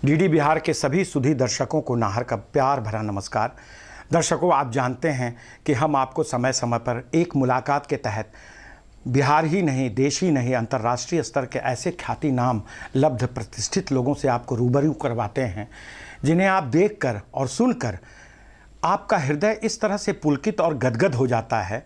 DD Bihar के सभी सुधी दर्शकों को नाहर का प्यार भरा नमस्कार। दर्शकों, आप जानते हैं कि हम आपको समय समय पर एक मुलाकात के तहत बिहार ही नहीं, देश ही नहीं, अंतर्राष्ट्रीय स्तर के ऐसे ख्याति नाम लब्ध प्रतिष्ठित लोगों से आपको रूबरू करवाते हैं जिन्हें आप देखकर और सुनकर आपका हृदय इस तरह से पुलकित और गदगद हो जाता है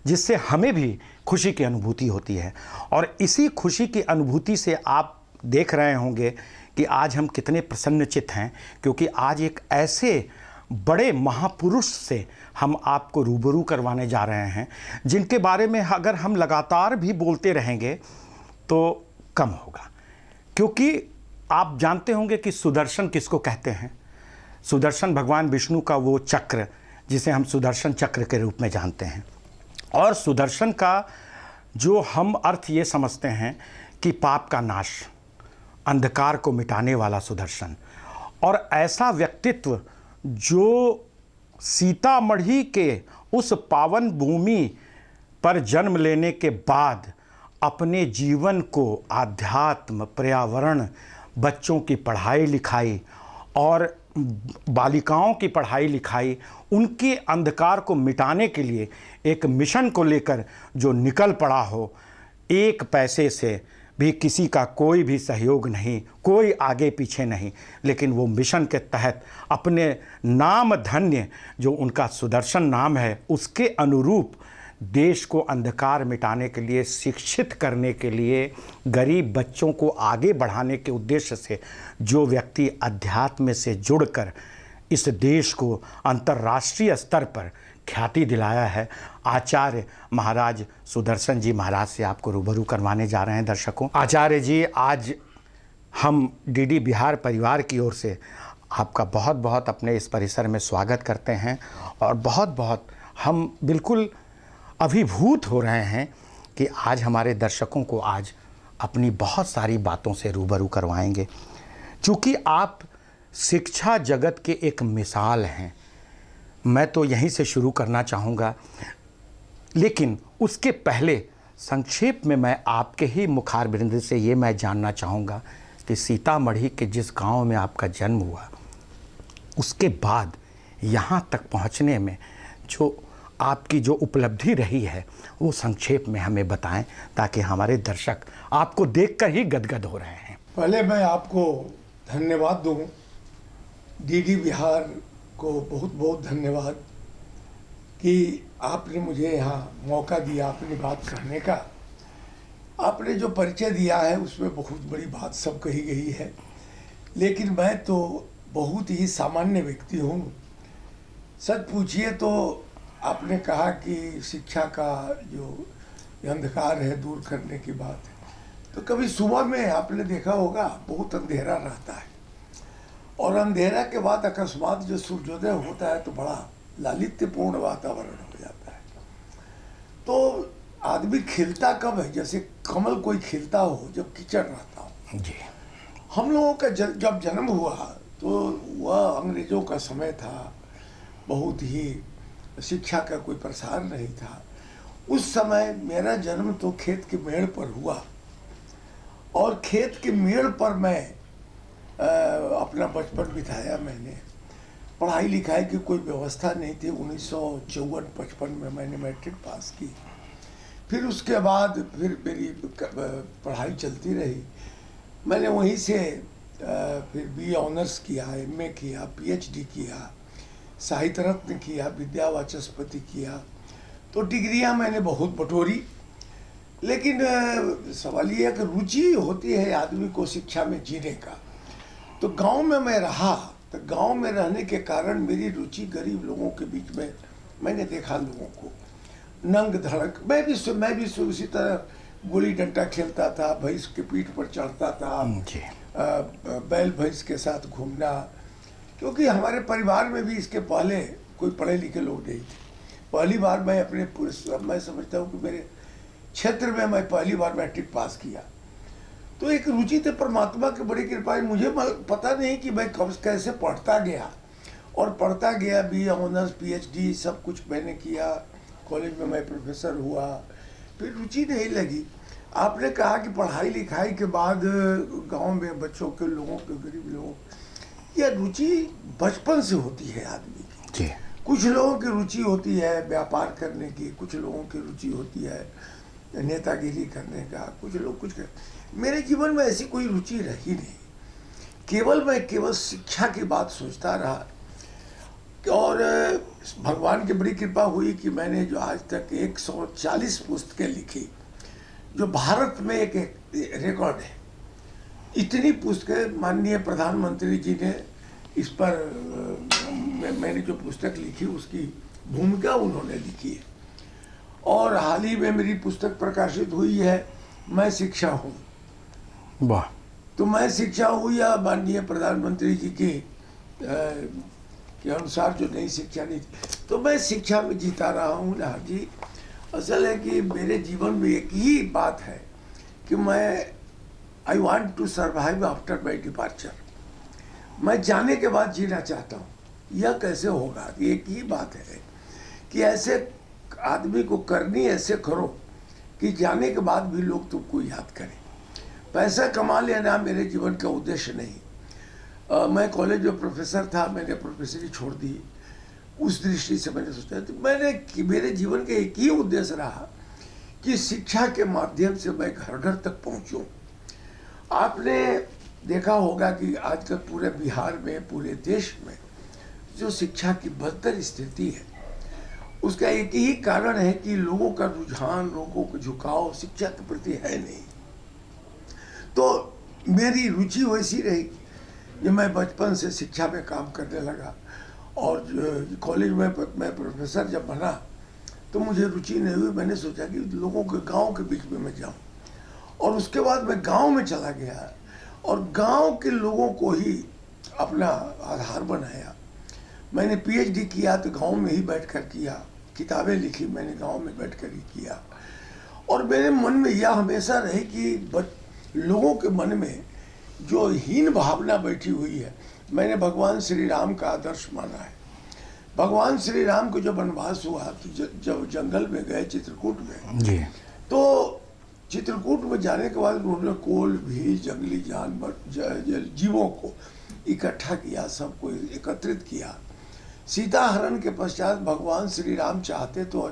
जिससे हमें भी खुशी की अनुभूति होती है। और इसी खुशी की अनुभूति से आप देख रहे होंगे कि आज हम कितने प्रसन्नचित्त हैं, क्योंकि आज एक ऐसे बड़े महापुरुष से हम आपको रूबरू करवाने जा रहे हैं जिनके बारे में अगर हम लगातार भी बोलते रहेंगे तो कम होगा। क्योंकि आप जानते होंगे कि सुदर्शन किसको कहते हैं। सुदर्शन भगवान विष्णु का वो चक्र जिसे हम सुदर्शन चक्र के रूप में जानते हैं। और सुदर्शन का जो हम अर्थ ये समझते हैं कि पाप का नाश, अंधकार को मिटाने वाला सुदर्शन। और ऐसा व्यक्तित्व जो सीतामढ़ी के उस पावन भूमि पर जन्म लेने के बाद अपने जीवन को आध्यात्म, पर्यावरण, बच्चों की पढ़ाई लिखाई और बालिकाओं की पढ़ाई लिखाई, उनके अंधकार को मिटाने के लिए एक मिशन को लेकर जो निकल पड़ा हो, एक पैसे से भी किसी का कोई भी सहयोग नहीं, कोई आगे पीछे नहीं, लेकिन वो मिशन के तहत अपने नाम धन्य जो उनका सुदर्शन नाम है उसके अनुरूप देश को अंधकार मिटाने के लिए, शिक्षित करने के लिए, गरीब बच्चों को आगे बढ़ाने के उद्देश्य से जो व्यक्ति अध्यात्म से जुड़कर इस देश को अंतर्राष्ट्रीय स्तर पर ख्याति दिलाया है, आचार्य महाराज सुदर्शन जी महाराज से आपको रूबरू करवाने जा रहे हैं। दर्शकों, आचार्य जी, आज हम डीडी बिहार परिवार की ओर से आपका बहुत बहुत अपने इस परिसर में स्वागत करते हैं और बहुत बहुत हम बिल्कुल अभिभूत हो रहे हैं कि आज हमारे दर्शकों को आज अपनी बहुत सारी बातों से रूबरू करवाएंगे। चूँकि आप शिक्षा जगत के एक मिसाल हैं, मैं तो यहीं से शुरू करना चाहूँगा, लेकिन उसके पहले संक्षेप में मैं आपके ही मुखारबिंद से ये मैं जानना चाहूँगा कि सीतामढ़ी के जिस गांव में आपका जन्म हुआ, उसके बाद यहाँ तक पहुँचने में जो आपकी जो उपलब्धि रही है वो संक्षेप में हमें बताएं, ताकि हमारे दर्शक आपको देखकर ही गदगद हो रहे हैं। पहले मैं आपको धन्यवाद दूँ, डीडी बिहार को बहुत बहुत धन्यवाद कि आपने मुझे यहाँ मौका दिया अपनी बात कहने का। आपने जो परिचय दिया है उसमें बहुत बड़ी बात सब कही गई है, लेकिन मैं तो बहुत ही सामान्य व्यक्ति हूँ। सच पूछिए तो आपने कहा कि शिक्षा का जो अंधकार है दूर करने की बात है, तो कभी सुबह में आपने देखा होगा बहुत अंधेरा रहता है और अंधेरा के बाद अकस्मात जो सूर्योदय होता है तो बड़ा लालित्यपूर्ण वातावरण हो जाता है। तो आदमी खिलता कब है? जैसे कमल कोई खिलता हो जब कीचड़ रहता हो। जी, हम लोगों का जब जन्म हुआ तो वह अंग्रेजों का समय था, बहुत ही शिक्षा का कोई प्रसार नहीं था। उस समय मेरा जन्म तो खेत के मेड़ पर हुआ और खेत के मेड़ पर मैं अपना बचपन बिताया। मैंने पढ़ाई लिखाई की कोई व्यवस्था नहीं थी। 1954-55 में मैंने मैट्रिक पास की। फिर उसके बाद फिर मेरी पढ़ाई चलती रही। मैंने वहीं से फिर बीए ऑनर्स किया, एमए किया, पीएचडी किया, साहित्य रत्न किया, विद्या वाचस्पति किया। तो डिग्रियां मैंने बहुत बटोरी, लेकिन सवाल ये है कि रुचि होती है आदमी को शिक्षा में जीने का। तो गांव में मैं रहा, तो गांव में रहने के कारण मेरी रुचि गरीब लोगों के बीच में, मैंने देखा लोगों को नंग धड़क। मैं भी उसी तरह गुल्ली डंडा खेलता था, भैंस के पीठ पर चढ़ता था, बैल भैंस के साथ घूमना, क्योंकि हमारे परिवार में भी इसके पहले कोई पढ़े लिखे लोग नहीं थे। पहली बार मैं अपने मैं समझता हूँ कि मेरे क्षेत्र में मैं पहली बार मैट्रिक पास किया। तो एक रुचि थी, परमात्मा की बड़ी कृपा है। मुझे पता नहीं कि मैं कब कैसे पढ़ता गया और पढ़ता गया। बीए ऑनर्स, पीएचडी सब कुछ मैंने किया। कॉलेज में मैं प्रोफेसर हुआ। फिर रुचि नहीं लगी। आपने कहा कि पढ़ाई लिखाई के बाद गांव में बच्चों के लोगों के, गरीब लोगों, यह रुचि बचपन से होती है आदमी की। जी। कुछ लोगों की रुचि होती है व्यापार करने की, कुछ लोगों की रुचि होती है नेतागिरी करने का, कुछ लोग कुछ कर। मेरे जीवन में ऐसी कोई रुचि रही नहीं। मैं केवल शिक्षा की बात सोचता रहा, और भगवान की बड़ी कृपा हुई कि मैंने जो आज तक 140 पुस्तकें लिखी, जो भारत में एक रिकॉर्ड है। इतनी पुस्तकें माननीय प्रधानमंत्री जी ने इस पर मैंने जो पुस्तक लिखी उसकी भूमिका उन्होंने लिखी है। और हाल ही में मेरी पुस्तक प्रकाशित हुई है, मैं शिक्षा हूँ। वाह। तो मैं शिक्षा हूँ या माननीय प्रधानमंत्री जी के अनुसार जो नई शिक्षा नीति, तो मैं शिक्षा में जीता रहा हूँ नाहर जी। असल है कि मेरे जीवन में एक ही बात है कि I want to survive after my departure. मैं जाने के बाद जीना चाहता हूँ। यह कैसे होगा? एक ही बात है कि ऐसे आदमी को करनी ऐसे करो कि जाने के बाद भी लोग तुमको याद करें। पैसा कमा लेना मेरे जीवन का उद्देश्य नहीं। मैं कॉलेज में प्रोफेसर था, मैंने प्रोफेसरी छोड़ दी। उस दृष्टि से मैंने सोचा, तो मेरे जीवन का एक ही उद्देश्य रहा कि शिक्षा के माध्यम से मैं घर घर तक पहुंचूं। आपने देखा होगा कि आजकल पूरे बिहार में, पूरे देश में जो शिक्षा की बदतर स्थिति है, उसका एक ही कारण है कि लोगों का रुझान, लोगों का झुकाव शिक्षा के प्रति है नहीं। तो मेरी रुचि वैसी रही कि मैं बचपन से शिक्षा में काम करने लगा। और कॉलेज में मैं प्रोफेसर जब बना तो मुझे रुचि नहीं हुई। मैंने सोचा कि लोगों के गांव के बीच में मैं जाऊं, और उसके बाद मैं गांव में चला गया और गांव के लोगों को ही अपना आधार बनाया। मैंने पीएचडी किया तो गांव में ही बैठकर किया, किताबें लिखी मैंने गांव में बैठकर ही किया। और मेरे मन में यह हमेशा रही कि लोगों के मन में जो हीन भावना बैठी हुई है, मैंने भगवान श्री राम का आदर्श माना है। भगवान श्री राम को जब वनवास हुआ तो जब जंगल में गए चित्रकूट में जी, तो चित्रकूट में जाने के बाद उन्होंने कोल भी, जंगली जानवर, जीवों को इकट्ठा किया, सबको एकत्रित किया। सीता हरण के पश्चात भगवान श्री राम चाहते तो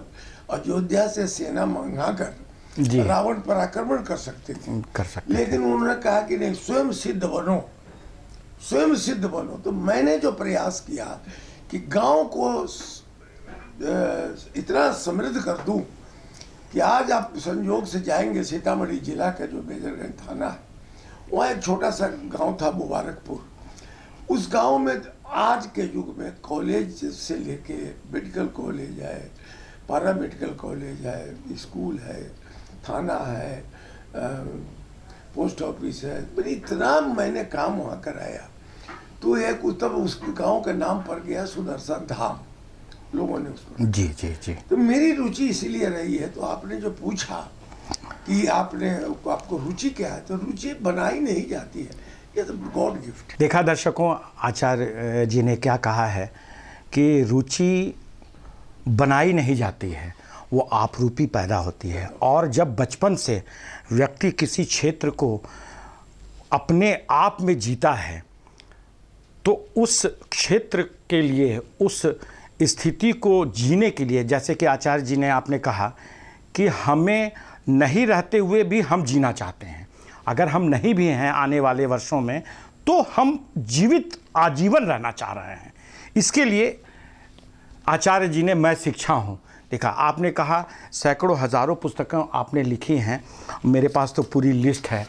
अयोध्या से सेना मंगा कर रावण पर आक्रमण कर सकते थे, लेकिन उन्होंने कहा कि नहीं, स्वयं सिद्ध बनो, स्वयं सिद्ध बनो। तो मैंने जो प्रयास किया कि गांव को इतना समृद्ध कर दूं कि आज आप संयोग से जाएंगे सीतामढ़ी जिला का जो मेजरगंज थाना है, वहाँ एक छोटा सा गांव था मुबारकपुर। उस गांव में आज के युग में कॉलेज से लेके मेडिकल कॉलेज है, पैरा मेडिकल कॉलेज है, स्कूल है, थाना है, पोस्ट ऑफिस है। पर इतना मैंने काम वहाँ कराया तो एक तब उस गांव का नाम पड़ गया सुदर्शन धाम, लोगों ने उसको। जी जी जी। तो मेरी रुचि इसीलिए रही है। तो आपने जो पूछा कि आपको रुचि क्या है, तो रुचि बनाई नहीं जाती है, ये तो गॉड गिफ्ट। देखा दर्शकों, आचार्य जी ने क्या कहा है कि रुचि बनाई नहीं जाती है, वो आप रूपी पैदा होती है। और जब बचपन से व्यक्ति किसी क्षेत्र को अपने आप में जीता है तो उस क्षेत्र के लिए, उस स्थिति को जीने के लिए, जैसे कि आचार्य जी ने आपने कहा कि हमें नहीं रहते हुए भी हम जीना चाहते हैं। अगर हम नहीं भी हैं आने वाले वर्षों में, तो हम जीवित आजीवन रहना चाह रहे हैं। इसके लिए आचार्य जी ने मैं शिक्षा हूँ देखा। आपने कहा सैकड़ों हज़ारों पुस्तकें आपने लिखी हैं, मेरे पास तो पूरी लिस्ट है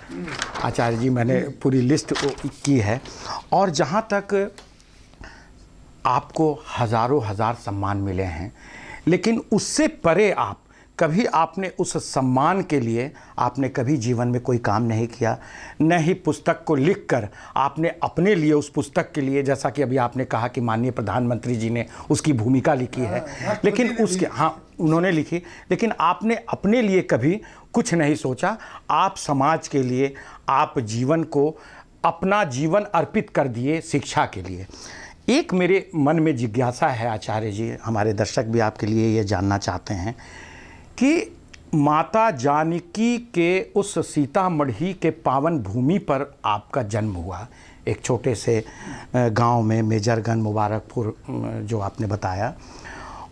आचार्य जी, मैंने पूरी लिस्ट की है। और जहाँ तक आपको हज़ारों हज़ार सम्मान मिले हैं, लेकिन उससे परे आप कभी आपने उस सम्मान के लिए आपने कभी जीवन में कोई काम नहीं किया, न ही पुस्तक को लिखकर आपने अपने लिए उस पुस्तक के लिए, जैसा कि अभी आपने कहा कि माननीय प्रधानमंत्री जी ने उसकी भूमिका लिखी है, लेकिन उसके उन्होंने लिखी, लेकिन आपने अपने लिए कभी कुछ नहीं सोचा। आप समाज के लिए, आप जीवन को, अपना जीवन अर्पित कर दिए शिक्षा के लिए। एक मेरे मन में जिज्ञासा है आचार्य जी, हमारे दर्शक भी आपके लिए ये जानना चाहते हैं कि माता जानकी के उस सीतामढ़ी के पावन भूमि पर आपका जन्म हुआ, एक छोटे से गांव में, मेजरगंज मुबारकपुर जो आपने बताया,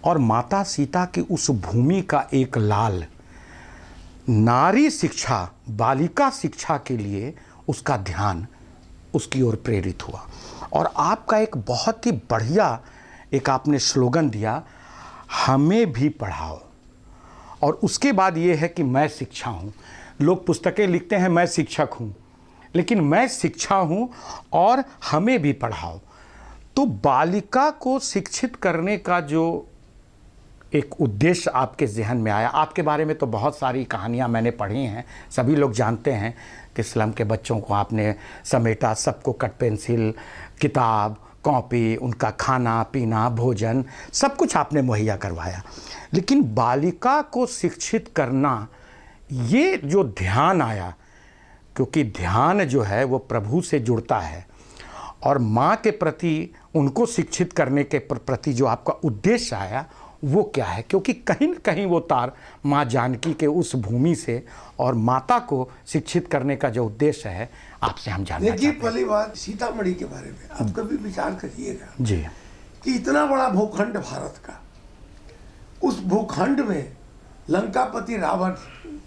और माता सीता की उस भूमि का एक लाल नारी शिक्षा, बालिका शिक्षा के लिए उसका ध्यान उसकी ओर प्रेरित हुआ। और आपका एक बहुत ही बढ़िया एक आपने स्लोगन दिया, हमें भी पढ़ाओ। और उसके बाद ये है कि मैं शिक्षा हूँ। लोग पुस्तकें लिखते हैं मैं शिक्षक हूँ, लेकिन मैं शिक्षा हूँ और हमें भी पढ़ाओ। तो बालिका को शिक्षित करने का जो एक उद्देश्य आपके जहन में आया, आपके बारे में तो बहुत सारी कहानियाँ मैंने पढ़ी हैं, सभी लोग जानते हैं कि स्लम के बच्चों को आपने समेटा, सबको कट पेंसिल, किताब, कॉपी, उनका खाना पीना, भोजन, सब कुछ आपने मुहैया करवाया। लेकिन बालिका को शिक्षित करना, ये जो ध्यान आया, क्योंकि ध्यान जो है वो प्रभु से जुड़ता है, और माँ के प्रति उनको शिक्षित करने के प्रति जो आपका उद्देश्य आया वो क्या है? क्योंकि कहीं न कहीं वो तार माँ जानकी के उस भूमि से और माता को शिक्षित करने का जो उद्देश्य है, आपसे हम जानना चाहते हैं। देखिए, पहली बात सीतामढ़ी के बारे में आप कभी विचार करिएगा जी, कि इतना बड़ा भूखंड भारत का, उस भूखंड में लंकापति रावण,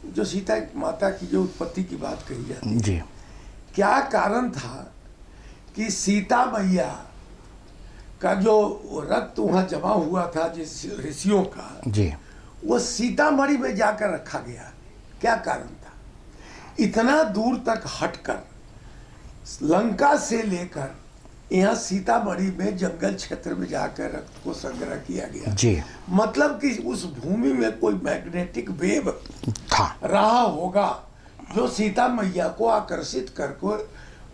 जो सीता माता की जो उत्पत्ति की बात कही जाती है, जी, क्या कारण था कि सीता मैया का जो रक्त वहाँ जमा हुआ था जिस ऋषियों का, जी, वो सीतामढ़ी में जाकर रखा गया? क्या कारण था? इतना दूर तक हटकर लंका से लेकर यहाँ सीतामढ़ी में जंगल क्षेत्र में जाकर रक्त को संग्रह किया गया। जी, मतलब कि उस भूमि में कोई मैग्नेटिक वेव था, रहा होगा जो सीता मैया को आकर्षित करके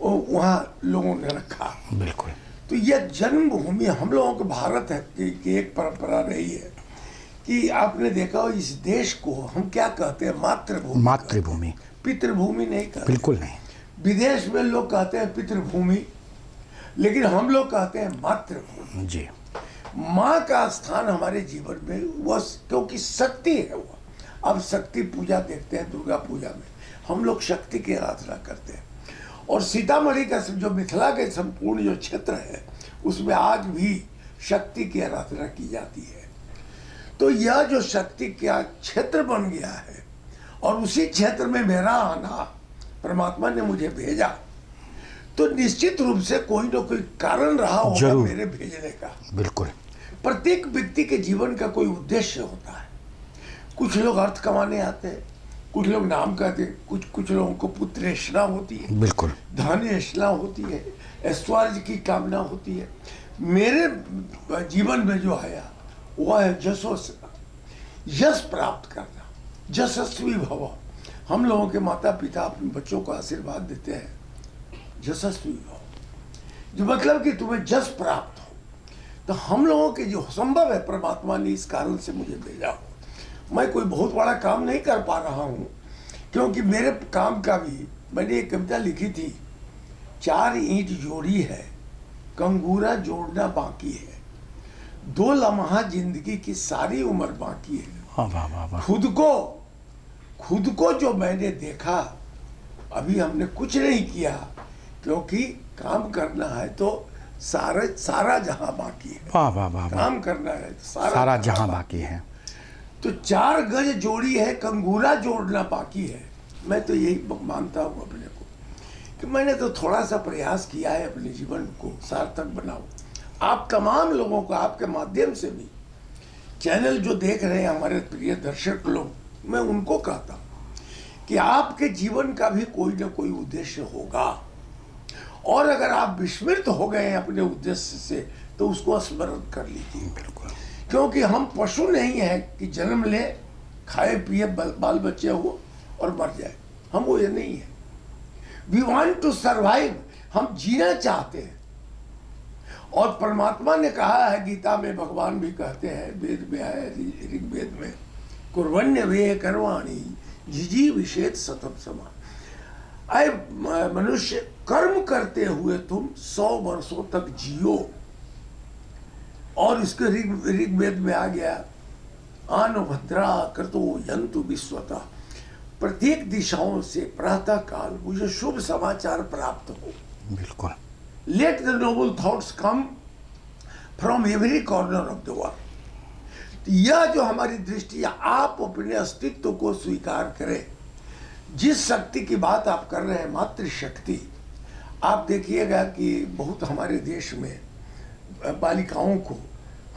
वहाँ लोगों ने रखा। बिल्कुल। तो यह जन्मभूमि हम लोगों के भारत है की एक परंपरा रही है कि आपने देखा हो, इस देश को हम क्या कहते हैं? मातृभूमि। मातृभूमि, पितृभूमि नहीं कहते। बिल्कुल नहीं। विदेश में लोग कहते हैं पितृभूमि, लेकिन हम लोग कहते हैं मातृभूमि। जी, माँ का स्थान हमारे जीवन में वह, क्योंकि शक्ति है वो। अब शक्ति पूजा देखते हैं दुर्गा पूजा में, हम लोग शक्ति की आराधना करते हैं। और सीतामढ़ी का जो मिथिला के संपूर्ण जो क्षेत्र है, उसमें आज भी शक्ति की आराधना की जाती है। तो यह जो शक्ति का क्षेत्र बन गया है, और उसी क्षेत्र में मेरा आना, परमात्मा ने मुझे भेजा, तो निश्चित रूप से कोई ना कोई कारण रहा होगा मेरे भेजने का। बिल्कुल। प्रत्येक व्यक्ति के जीवन का कोई उद्देश्य होता है। कुछ लोग अर्थ कमाने आते हैं, कुछ लोग नाम कहते हैं, कुछ लोगों को पुत्रेषणा होती है, बिल्कुल, धनेषणा होती है, ऐश्वर्य की कामना होती है। मेरे जीवन में जो आया वह है जशोषणा, यश प्राप्त करना, यशस्वी भव। हम लोगों के माता पिता अपने बच्चों को आशीर्वाद देते हैं, यशस्वी भव, जो मतलब कि तुम्हें यश प्राप्त हो। तो हम लोगों के जो संभव है, परमात्मा ने इस कारण से मुझे भेजा हो। मैं कोई बहुत बड़ा काम नहीं कर पा रहा हूँ, क्योंकि मेरे काम का भी, मैंने एक कविता लिखी थी, 4 ईंट जोड़ी है, कंगूरा जोड़ना बाकी है, 2 लम्हा जिंदगी की सारी उम्र बाकी है। वाह वाह वाह वाह। खुद को जो मैंने देखा, अभी हमने कुछ नहीं किया, क्योंकि काम करना है तो सारा जहां बाकी है। वाह वाह वाह। काम करना है तो सारा जहां बाकी है। तो 4 गज जोड़ी है, कंगूरा जोड़ना बाकी है। मैं तो यही मानता हूँ अपने को कि मैंने तो थोड़ा सा प्रयास किया है अपने जीवन को सार्थक बनाऊं। आप तमाम लोगों को, आपके माध्यम से भी, चैनल जो देख रहे हैं हमारे प्रिय दर्शक लोग, मैं उनको कहता हूँ कि आपके जीवन का भी कोई ना कोई उद्देश्य होगा, और अगर आप विस्मृत हो गए हैं अपने उद्देश्य से, तो उसको स्मरण कर लीजिए। बिल्कुल। क्योंकि हम पशु नहीं हैं कि जन्म ले, खाए पिए, बाल बच्चे हो और मर जाए। हम वो ये नहीं है। वी वांट टू सर्वाइव, हम जीना चाहते हैं। और परमात्मा ने कहा है, गीता में भगवान भी कहते हैं, वेद में है, ऋग्वेद में, कुर्वण्य वे कर्वाणि जिजी विषेद सतम समा। अय मनुष्य, कर्म करते हुए तुम 100 वर्षों तक जियो। और इसके ऋग्वेद में आ गया आनो भद्रा कर्तो यंतु विश्वतः। प्रत्येक दिशाओं से प्रातः काल मुझे शुभ समाचार प्राप्त हो। बिल्कुल। Let the Nobel thoughts come from every corner of the world. यह जो हमारी दृष्टि, आप अपने अस्तित्व को स्वीकार करें। जिस शक्ति की बात आप कर रहे हैं, मातृशक्ति, आप देखिएगा कि बहुत हमारे देश में बालिकाओं को,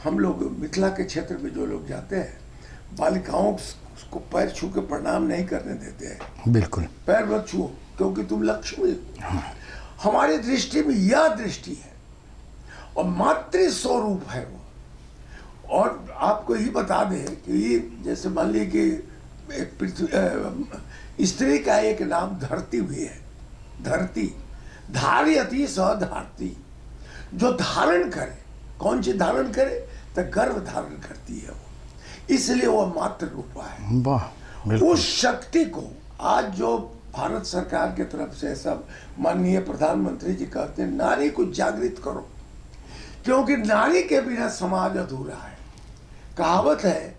हम लोग मिथिला के क्षेत्र में जो लोग जाते हैं, बालिकाओं को पैर छू के प्रणाम नहीं करने देते हैं। बिल्कुल। पैर मत छुओ क्योंकि तुम लक्ष्मी हो। हाँ। हमारी दृष्टि में यह दृष्टि है और मातृ स्वरूप है वो। और आपको ही बता दें कि जैसे मान लीजिए कि एक स्त्री का एक नाम धरती भी है। धरती धार्यति स धारती, जो धारण करे। कौन सी धारण करे? तो गर्भ धारण करती है वो, इसलिए वो मातृ रूपा है। वाह। उस शक्ति को आज जो भारत सरकार की तरफ से सब माननीय प्रधानमंत्री जी कहते हैं, नारी को जागृत करो, क्योंकि नारी के बिना समाज अधूरा है। कहावत है,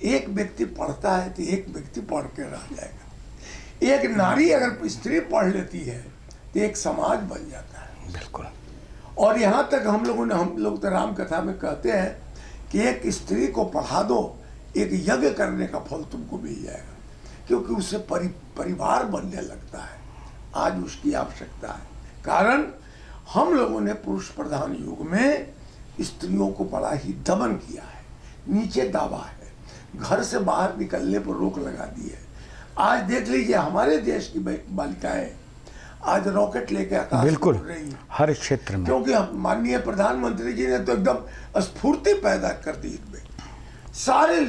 एक व्यक्ति पढ़ता है तो एक व्यक्ति पढ़ के रह जाएगा। एक नारी अगर स्त्री पढ़ लेती है तो एक समाज बन जाता है। बिल्कुल। और यहाँ तक हम लोग तो राम कथा में कहते हैं कि एक स्त्री को पढ़ा दो, एक यज्ञ करने का फल तुमको मिल जाएगा, क्योंकि उससे परिवार बनने लगता है। आज उसकी आवश्यकता है, कारण हम लोगों ने पुरुष प्रधान युग में स्त्रियों को बड़ा ही दमन किया है, नीचे दाबा है, घर से बाहर निकलने पर रोक लगा दी है। आज देख लीजिए हमारे देश की बालिकाएं आज रॉकेट लेके आकाश में उड़ रही है, हर क्षेत्र में, क्योंकि माननीय प्रधानमंत्री जी ने तो एकदम स्फूर्ति पैदा कर दी इनमें।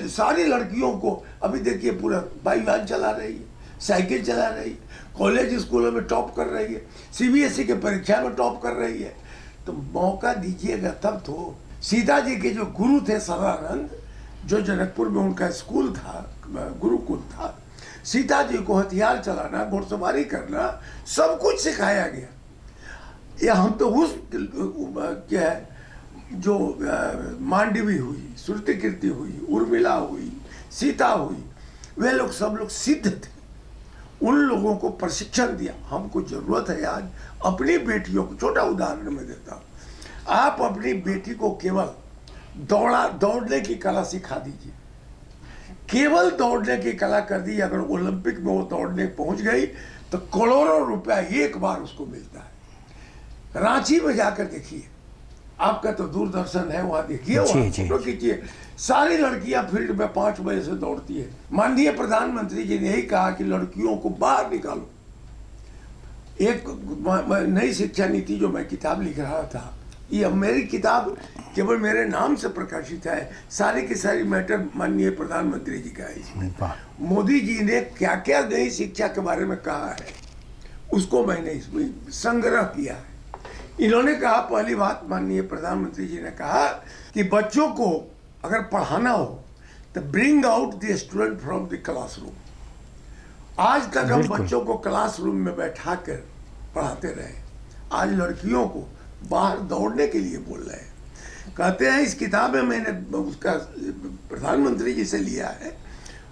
सारी लड़कियों को अभी देखिए पूरा वायुयान चला रही है, साइकिल चला रही है, कॉलेज स्कूलों में टॉप कर रही है, सीबीएसई के परीक्षा में टॉप कर रही है। तो मौका दीजिएगा तब तो। सीता जी के जो गुरु थे सदानंद, जो जनकपुर में उनका स्कूल था, गुरुकुल था, सीता जी को हथियार चलाना, घुड़सवारी करना, सब कुछ सिखाया गया। या हम तो उस क्या है जो मांडवी हुई, श्रुतिकीर्ति हुई, उर्मिला हुई, सीता हुई, वे लोग सब लोग सिद्ध थे। उन लोगों को प्रशिक्षण दिया। हमको जरूरत है आज अपनी बेटियों को, छोटा उदाहरण मैं देता हूँ, आप अपनी बेटी को केवल दौड़ने की कला सिखा दीजिए, केवल दौड़ने की कला कर दी। अगर ओलंपिक में वो दौड़ने पहुंच गई तो करोड़ों रुपया एक बार उसको मिलता है। रांची में जाकर देखिए, आपका तो दूरदर्शन है, वहां देखिए, वहां फोटो खींचिए, सारी लड़कियां फील्ड में 5 बजे से दौड़ती है। माननीय प्रधानमंत्री जी ने यही कहा कि लड़कियों को बाहर निकालो। एक नई शिक्षा नीति जो मैं किताब लिख रहा था, ये मेरी किताब केवल मेरे नाम से प्रकाशित है, सारी की सारी मैटर माननीय प्रधानमंत्री जी का है इसमें। मोदी जी ने क्या क्या नई शिक्षा के बारे में कहा है, उसको मैंने इसमें संग्रह किया है। इन्होंने कहा, पहली बात माननीय प्रधानमंत्री जी ने कहा कि बच्चों को अगर पढ़ाना हो तो bring out the student from the classroom. आज तक हम बच्चों को क्लासरूम में बैठा कर पढ़ाते रहे, आज लड़कियों को बाहर दौड़ने के लिए बोल रहे हैं। कहते हैं, इस किताब में मैंने उसका प्रधानमंत्री जी से लिया है,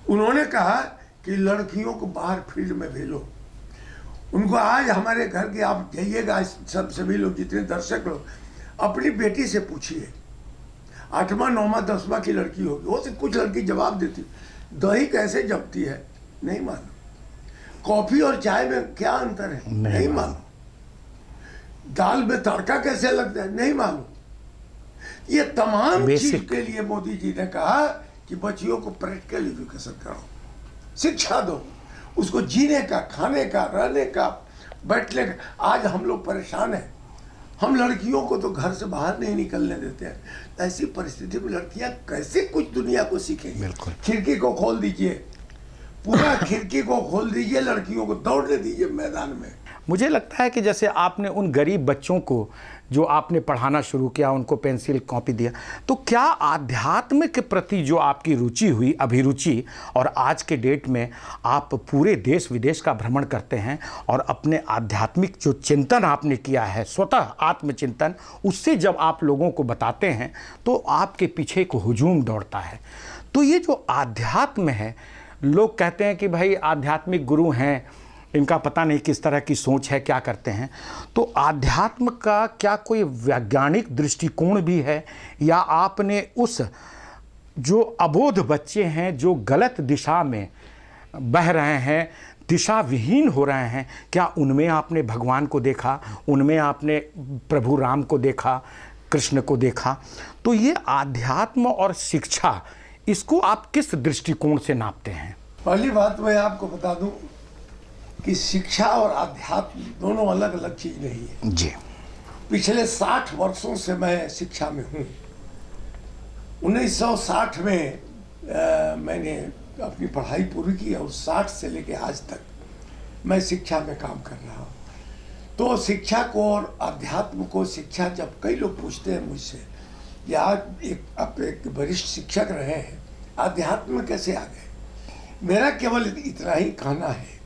उन्होंने कहा कि लड़कियों को बाहर फील्ड में भेजो उनको। आज हमारे घर के आप जाइएगा, सभी लोग, जितने दर्शक लोग, अपनी बेटी से पूछिए, 8वां 9वां 10वां की लड़की होगी, वो से कुछ लड़की जवाब देती, दही कैसे जमती है नहीं मालूम, कॉफी और चाय में क्या अंतर है नहीं मालूम, दाल में तड़का कैसे लगता है नहीं मालूम। ये तमाम चीज के लिए मोदी जी ने कहा कि बच्चियों को प्रैक्टिकल एजुकेशन कराओ, शिक्षा दो, उसको जीने का, खाने का, रहने का, बैठने का। आज हम लोग परेशान हैं, हम लड़कियों को तो घर से बाहर नहीं निकलने देते हैं। ऐसी परिस्थिति में लड़कियां कैसे कुछ दुनिया को सीखेंगी? खिड़की को खोल दीजिए, पूरा खिड़की को खोल दीजिए, लड़कियों को दौड़ने दीजिए मैदान में। मुझे लगता है कि जैसे आपने उन गरीब बच्चों को जो आपने पढ़ाना शुरू किया, उनको पेंसिल कॉपी दिया, तो क्या आध्यात्म के प्रति जो आपकी रुचि हुई, अभिरुचि, और आज के डेट में आप पूरे देश विदेश का भ्रमण करते हैं और अपने आध्यात्मिक जो चिंतन आपने किया है, स्वतः आत्मचिंतन, उससे जब आप लोगों को बताते हैं तो आपके पीछे एक हुजूम दौड़ता है। तो ये जो आध्यात्म है, लोग कहते हैं कि भाई आध्यात्मिक गुरु हैं, इनका पता नहीं किस तरह की सोच है, क्या करते हैं। तो आध्यात्म का क्या कोई वैज्ञानिक दृष्टिकोण भी है, या आपने उस जो अबोध बच्चे हैं जो गलत दिशा में बह रहे हैं, दिशा विहीन हो रहे हैं, क्या उनमें आपने भगवान को देखा, उनमें आपने प्रभु राम को देखा, कृष्ण को देखा? तो ये आध्यात्म और शिक्षा, इसको आप किस दृष्टिकोण से नापते हैं? पहली बात मैं आपको बता दूं कि शिक्षा और अध्यात्म दोनों अलग अलग चीज नहीं है जी। पिछले 60 वर्षों से मैं शिक्षा में हूँ। 1960 में मैंने अपनी पढ़ाई पूरी की और 60 से लेके आज तक मैं शिक्षा में काम कर रहा हूँ। तो शिक्षा को और अध्यात्म को, शिक्षा जब कई लोग पूछते हैं मुझसे, या आप एक वरिष्ठ शिक्षक रहे हैं, अध्यात्म में कैसे आ गए? मेरा केवल इतना ही कहना है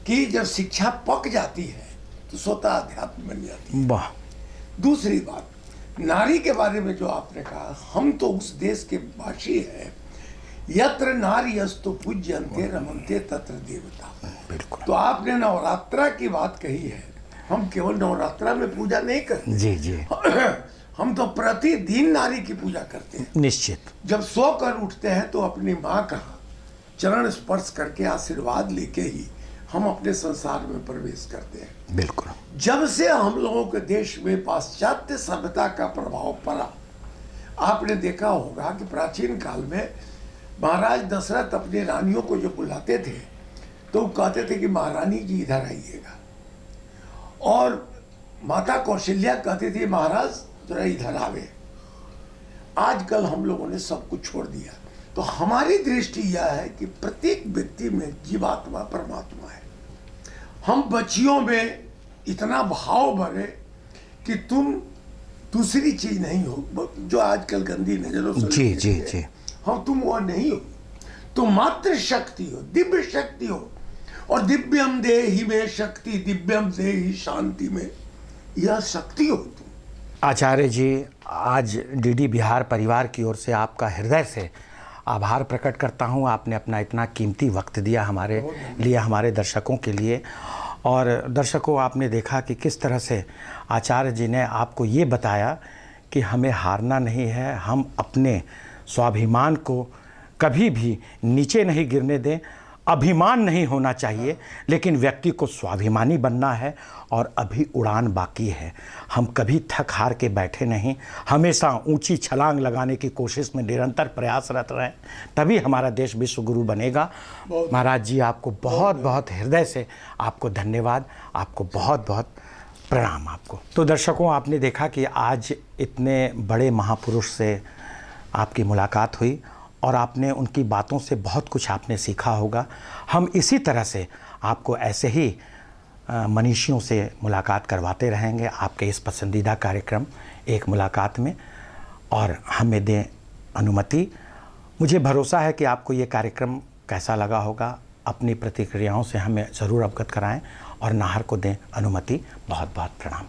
कि जब शिक्षा पक जाती है तो स्वतः अध्यात्म बन जाती है। वाह। दूसरी बात, नारी के बारे में जो आपने कहा, हम तो उस देश के वासी हैं, यत्र नार्यस्तु पूज्यन्ते रमन्ते तत्र देवता। बिल्कुल। तो आपने नवरात्रा की बात कही है, हम केवल नवरात्रा में पूजा नहीं करते। जी जी। हम तो प्रतिदिन नारी की पूजा करते हैं। निश्चित। जब सोकर उठते हैं तो अपनी माँ का चरण स्पर्श करके आशीर्वाद लेके ही हम अपने संसार में प्रवेश करते हैं। बिल्कुल। जब से हम लोगों के देश में पाश्चात्य सभ्यता का प्रभाव पड़ा, आपने देखा होगा कि प्राचीन काल में महाराज दशरथ अपनी रानियों को जो बुलाते थे तो वो कहते थे कि महारानी जी इधर आइएगा, और माता कौशल्या कहती थी महाराज जरा इधर आवे। आजकल हम लोगों ने सब कुछ छोड़ दिया। तो हमारी दृष्टि यह है कि प्रत्येक व्यक्ति में जीवात्मा परमात्मा है। हम बच्चियों में इतना भाव भरे कि तुम दूसरी चीज नहीं हो, जो आजकल गंदी नजरों से जी जी जी। हाँ, तुम वो नहीं हो, तुम मात्र शक्ति हो, दिव्य शक्ति हो। और दिव्यम देहि में शक्ति, दिव्यम देहि शांति में, यह शक्ति हो तुम। आचार्य जी, आज डीडी बिहार परिवार की ओर से आपका हृदय से आभार प्रकट करता हूं। आपने अपना इतना कीमती वक्त दिया हमारे लिए, हमारे दर्शकों के लिए। और दर्शकों, आपने देखा कि किस तरह से आचार्य जी ने आपको ये बताया कि हमें हारना नहीं है, हम अपने स्वाभिमान को कभी भी नीचे नहीं गिरने दें। अभिमान नहीं होना चाहिए, लेकिन व्यक्ति को स्वाभिमानी बनना है, और अभी उड़ान बाकी है। हम कभी थक हार के बैठे नहीं, हमेशा ऊंची छलांग लगाने की कोशिश में निरंतर प्रयासरत रहें, तभी हमारा देश विश्व गुरु बनेगा। महाराज जी, आपको बहुत बहुत हृदय से आपको धन्यवाद, आपको बहुत बहुत प्रणाम आपको। तो दर्शकों, आपने देखा कि आज इतने बड़े महापुरुष से आपकी मुलाकात हुई और आपने उनकी बातों से बहुत कुछ आपने सीखा होगा। हम इसी तरह से आपको ऐसे ही मनीषियों से मुलाकात करवाते रहेंगे आपके इस पसंदीदा कार्यक्रम एक मुलाकात में, और हमें दें अनुमति। मुझे भरोसा है कि आपको ये कार्यक्रम कैसा लगा होगा। अपनी प्रतिक्रियाओं से हमें ज़रूर अवगत कराएं और नाहर को दें अनुमति। बहुत बहुत प्रणाम।